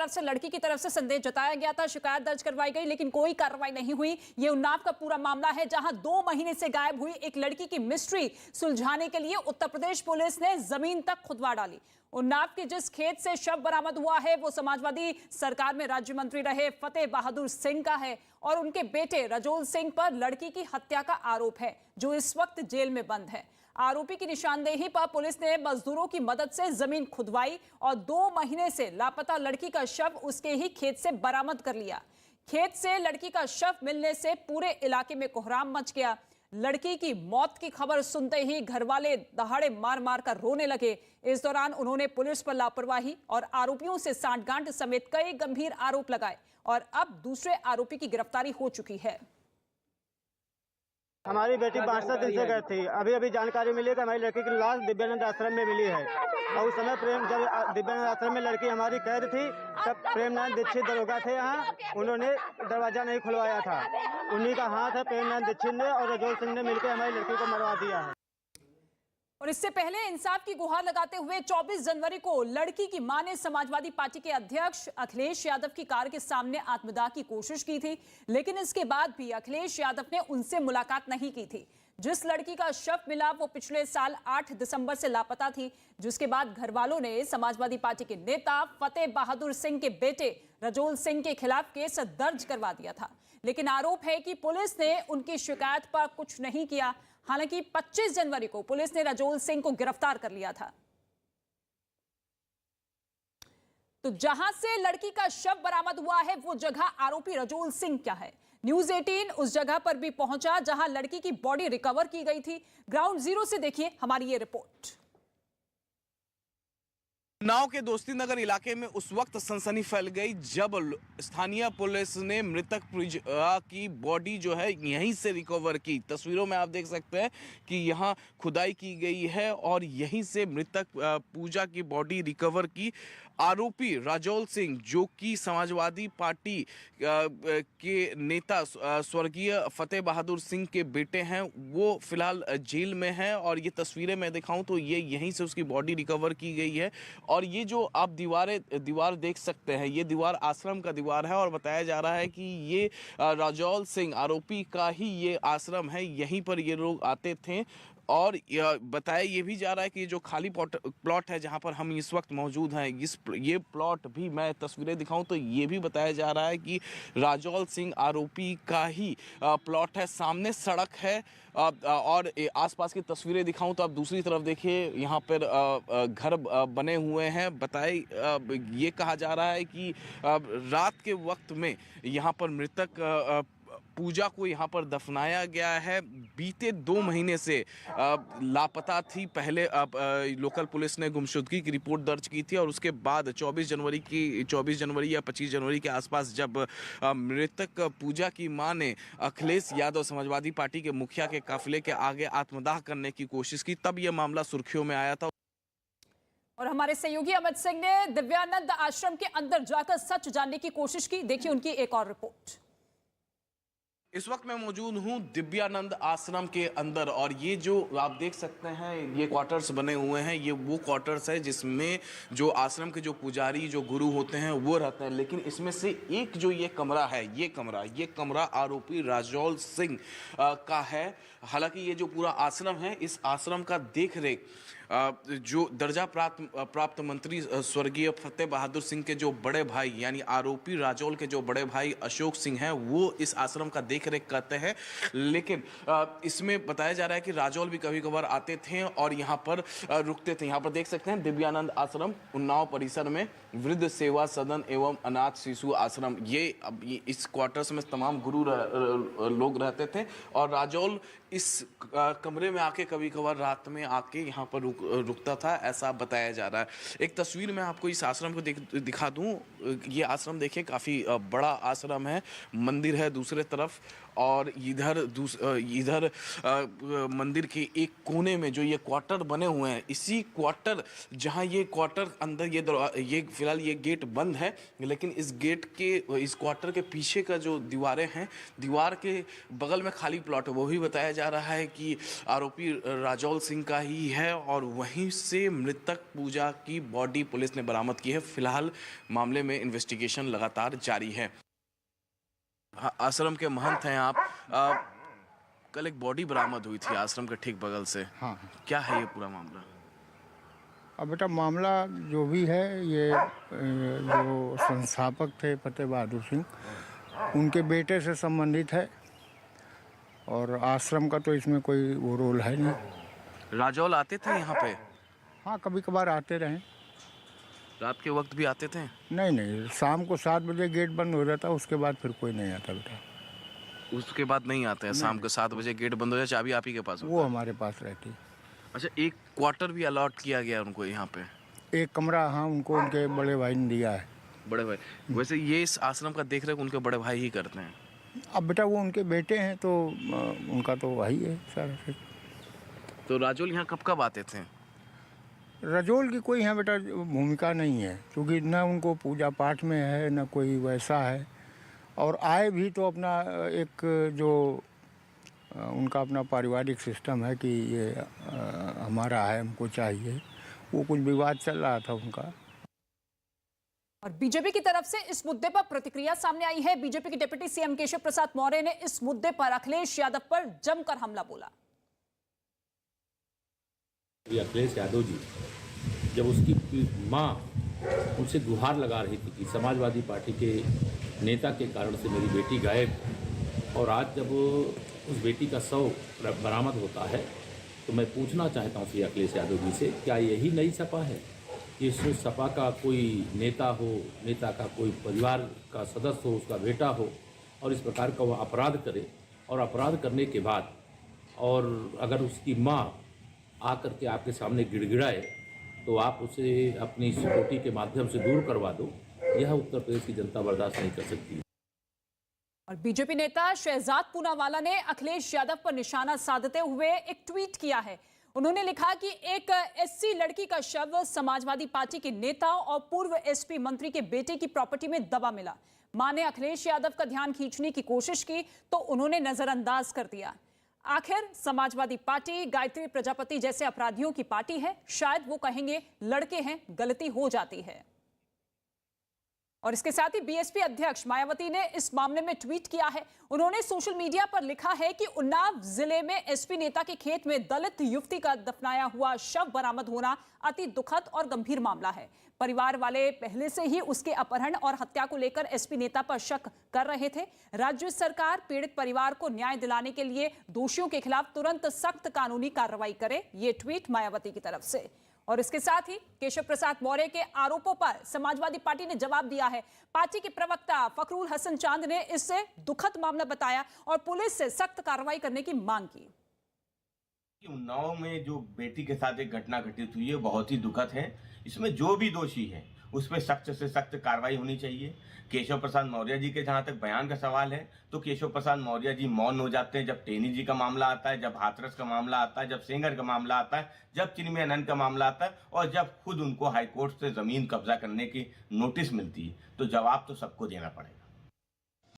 तरफ से, लड़की की तरफ से संदेह जताया गया था, शिकायत दर्ज करवाई गई, लेकिन कोई कार्रवाई नहीं हुई। ये उन्नाव का पूरा मामला है, जहां 2 महीने से गायब हुई एक लड़की की मिस्ट्री सुलझाने के लिए उत्तर प्रदेश पुलिस ने जमीन तक खुदवा डाली। उन्नाव के जिस खेत से शव बरामद हुआ है वो समाजवादी सरकार में राज्य मंत्री रहे फतेह बहादुर सिंह का है और उनके बेटे रजोल सिंह पर लड़की की हत्या का आरोप है, जो इस वक्त जेल में बंद है। आरोपी की निशानदेही पर पुलिस ने मजदूरों की मदद से जमीन खुदवाई और 2 महीने से लापता लड़की का शव उसके ही खेत से बरामद कर लिया। खेत से लड़की का शव मिलने से पूरे इलाके में कोहराम मच गया। लड़की की मौत की खबर सुनते ही घरवाले दहाड़े मार मार कर रोने लगे। इस दौरान उन्होंने पुलिस पर लापरवाही और आरोपियों से सांठगांठ समेत कई गंभीर आरोप लगाए और अब दूसरे आरोपी की गिरफ्तारी हो चुकी है। हमारी बेटी 5 दिन से गई थी। अभी जानकारी मिली कि हमारी लड़की की लाश दिव्यानंद आश्रम में मिली है और उस समय जब दिव्यानंद आश्रम में लड़की हमारी कैद थी तब प्रेमनाथ दीक्षित दरोगा थे यहाँ, उन्होंने दरवाजा नहीं खुलवाया था। उन्हीं का हाथ है प्रेमनाथ दीक्षित ने और रजोल सिंह ने मिलकर हमारी लड़की को मरवा दिया है। और इससे पहले इंसाफ की गुहार लगाते हुए 24 जनवरी को लड़की की मां ने समाजवादी पार्टी के अध्यक्ष अखिलेश यादव की कार के सामने आत्मदाह की कोशिश की थी, लेकिन इसके बाद भी अखिलेश यादव ने उनसे मुलाकात नहीं की थी। जिस लड़की का शव मिला वो पिछले साल 8 दिसंबर से लापता थी, जिसके बाद घर वालों ने समाजवादी पार्टी के नेता फतेह बहादुर सिंह के बेटे रजोल सिंह के खिलाफ केस दर्ज करवा दिया था, लेकिन आरोप है कि पुलिस ने उनकी शिकायत पर कुछ नहीं किया। हालांकि 25 जनवरी को पुलिस ने रजोल सिंह को गिरफ्तार कर लिया था। तो जहां से लड़की का शव बरामद हुआ है वो जगह आरोपी रजोल सिंह क्या है, न्यूज 18 उस जगह पर भी पहुंचा जहां लड़की की बॉडी रिकवर की गई थी। ग्राउंड जीरो से देखिए हमारी ये रिपोर्ट। उन्नाव के दोस्ती नगर इलाके में उस वक्त सनसनी फैल गई जब स्थानीय पुलिस ने मृतक पूजा की बॉडी जो है यहीं से रिकवर की। तस्वीरों में आप देख सकते हैं कि यहाँ खुदाई की गई है और यहीं से मृतक पूजा की बॉडी रिकवर की। आरोपी रजोल सिंह, जो कि समाजवादी पार्टी के नेता स्वर्गीय फतेह बहादुर सिंह के बेटे हैं, वो फिलहाल जेल में हैं और ये तस्वीरें मैं दिखाऊं तो ये यहीं से उसकी बॉडी रिकवर की गई है। और ये जो आप दीवार देख सकते हैं, ये दीवार आश्रम का दीवार है और बताया जा रहा है कि ये रजोल सिंह आरोपी का ही ये आश्रम है, यहीं पर ये लोग आते थे। और बताया ये भी जा रहा है कि जो खाली प्लॉट है जहां पर हम इस वक्त मौजूद हैं, ये प्लॉट भी मैं तस्वीरें दिखाऊं तो ये भी बताया जा रहा है कि रजोल सिंह आरोपी का ही प्लॉट है। सामने सड़क है और आसपास की तस्वीरें दिखाऊं तो आप दूसरी तरफ देखिए, यहाँ पर घर बने हुए हैं। बताए ये कहा जा रहा है कि रात के वक्त में यहाँ पर मृतक पूजा को यहाँ पर दफनाया गया है। बीते 2 महीने से लापता थी। पहले लोकल पुलिस ने गुमशुदगी की रिपोर्ट दर्ज की थी और उसके बाद 24 जनवरी या 25 जनवरी के आसपास जब मृतक पूजा की मां ने अखिलेश यादव समाजवादी पार्टी के मुखिया के काफिले के आगे आत्मदाह करने की कोशिश की, तब यह मामला सुर्खियों में आया था। और हमारे सहयोगी अमित सिंह ने दिव्यानंद आश्रम के अंदर जाकर सच जानने की कोशिश की। देखिए उनकी एक और रिपोर्ट। इस वक्त मैं मौजूद हूं दिव्यानंद आश्रम के अंदर और ये जो आप देख सकते हैं ये क्वार्टर्स बने हुए हैं, ये वो क्वार्टर्स है जिसमें जो आश्रम के जो पुजारी जो गुरु होते हैं वो रहते हैं। लेकिन इसमें से एक जो ये कमरा है, ये कमरा आरोपी रजोल सिंह का है। हालांकि ये जो पूरा आश्रम है, इस आश्रम का देख रेख जो दर्जा प्राप्त मंत्री स्वर्गीय फतेह बहादुर सिंह के जो बड़े भाई यानी आरोपी रजोल के जो बड़े भाई अशोक सिंह हैं, वो इस आश्रम का देख रेख करते हैं। लेकिन इसमें बताया जा रहा है कि रजोल भी कभी कभार आते थे और यहाँ पर रुकते थे। यहाँ पर देख सकते हैं दिव्यानंद आश्रम उन्नाव परिसर में वृद्ध सेवा सदन एवं अनाथ शिशु आश्रम, ये इस क्वार्टर्स में तमाम गुरु लोग रहते थे और रजोल इस कमरे में आके कभी कभार रात में आके यहाँ पर रुकता था, ऐसा बताया जा रहा है। एक तस्वीर मैं आपको इस आश्रम को दिखा दूं। ये आश्रम देखिए काफ़ी बड़ा आश्रम है, मंदिर है दूसरे तरफ और इधर मंदिर के एक कोने में जो ये क्वार्टर बने हुए हैं, इसी क्वार्टर जहां ये क्वार्टर अंदर ये फिलहाल ये गेट बंद है, लेकिन इस गेट के इस क्वार्टर के पीछे का जो दीवारें हैं, दीवार के बगल में खाली प्लॉट है, वो भी बताया जा रहा है कि आरोपी राजौल सिंह का ही है और वहीं से मृतक पूजा की बॉडी पुलिस ने बरामद की है। फिलहाल मामले में इन्वेस्टिगेशन लगातार जारी है। आश्रम के महंत हैं आप, कल एक बॉडी बरामद हुई थी आश्रम के ठीक बगल से। हाँ, क्या है ये पूरा मामला? अब बेटा मामला जो भी है, ये जो संस्थापक थे फतेह बहादुर सिंह, उनके बेटे से संबंधित है और आश्रम का तो इसमें कोई वो रोल है नहीं। राजौल आते थे यहाँ पे? हाँ, कभी कभार आते रहे। रात के वक्त भी आते थे? नहीं, शाम को 7 बजे गेट बंद हो जाता, उसके बाद फिर कोई नहीं आता बेटा। उसके बाद नहीं आते हैं? शाम को 7 बजे गेट बंद हो जाए, चाबी आप ही के पास होता है? वो हमारे पास रहती। अच्छा, एक क्वार्टर भी अलॉट किया गया उनको यहाँ पे? एक कमरा, हाँ, उनको उनके बड़े भाई ने दिया है। बड़े भाई? वैसे ये इस आश्रम का देख रेख उनके बड़े भाई ही करते हैं? अब बेटा वो उनके बेटे हैं तो उनका तो वही है सारा। तो राजौल यहाँ कब कब आते थे? रजोल की कोई यहाँ बेटा भूमिका नहीं है, क्योंकि न उनको पूजा पाठ में है न कोई वैसा है, और आए भी तो अपना एक जो उनका अपना पारिवारिक सिस्टम है कि ये हमारा है, हमको चाहिए, वो कुछ विवाद चल रहा था उनका। और बीजेपी की तरफ से इस मुद्दे पर प्रतिक्रिया सामने आई है। बीजेपी के डिप्टी सीएम केशव प्रसाद मौर्य ने इस मुद्दे पर अखिलेश यादव पर जमकर हमला बोला। अखिलेश यादव जी, जब उसकी माँ उनसे गुहार लगा रही थी कि समाजवादी पार्टी के नेता के कारण से मेरी बेटी गायब, और आज जब उस बेटी का शव बरामद होता है, तो मैं पूछना चाहता हूँ श्री अखिलेश यादव जी से, क्या यही नई सपा है? कि इसमें सपा का कोई नेता हो, नेता का कोई परिवार का सदस्य हो, उसका बेटा हो, और इस प्रकार का वह अपराध करे, और अपराध करने के बाद और अगर उसकी माँ आकर के आपके सामने गिड़गिड़ाए तो आप उसे अपनी सिक्योरिटी के माध्यम से दूर करवा दो, यह उत्तर प्रदेश की जनता बर्दाश्त नहीं कर सकती। और बीजेपी नेता शहजाद पूनावाला ने अखिलेश यादव पर निशाना साधते हुए एक ट्वीट किया है। उन्होंने लिखा कि एक एससी लड़की का शव समाजवादी पार्टी के नेता और पूर्व एसपी मंत्री के बेटे की प्रॉपर्टी में दबा मिला। मां ने अखिलेश यादव का ध्यान खींचने की कोशिश की तो उन्होंने नजरअंदाज कर दिया। आखिर समाजवादी पार्टी गायत्री प्रजापति जैसे अपराधियों की पार्टी है, शायद वो कहेंगे लड़के हैं, गलती हो जाती है। और इसके साथ ही बीएसपी अध्यक्ष मायावती ने इस मामले में ट्वीट किया है। उन्होंने सोशल मीडिया पर लिखा है कि उन्नाव जिले में एसपी नेता के खेत में दलित युवती का दफनाया हुआ शव बरामद होना अति दुखद और गंभीर मामला है। परिवार वाले पहले से ही उसके अपहरण और हत्या को लेकर एसपी नेता पर शक कर रहे थे। राज्य सरकार पीड़ित परिवार को न्याय दिलाने के लिए दोषियों के खिलाफ तुरंत सख्त कानूनी कार्रवाई करे, ये ट्वीट मायावती की तरफ से। और इसके साथ ही केशव प्रसाद मौर्य के आरोपों पर समाजवादी पार्टी ने जवाब दिया है। पार्टी के प्रवक्ता फखरुल हसन चांद ने इससे दुखद मामला बताया और पुलिस से सख्त कार्रवाई करने की मांग की। उन्नाव में जो बेटी के साथ एक घटना घटित हुई है बहुत ही दुखद है। इसमें जो भी दोषी है उस पर सख्त से सख्त कार्रवाई होनी चाहिए। केशव प्रसाद मौर्य जी के जहां तक बयान का सवाल है तो केशव प्रसाद मौर्य जी मौन हो जाते हैं जब टेनी जी का मामला आता है, जब हाथरस का मामला आता है, जब सेंगर का मामला आता है, जब चिन्मय आनंद का मामला आता है, और जब खुद उनको हाईकोर्ट से जमीन कब्जा करने की नोटिस मिलती है, तो जवाब तो सबको देना पड़ेगा।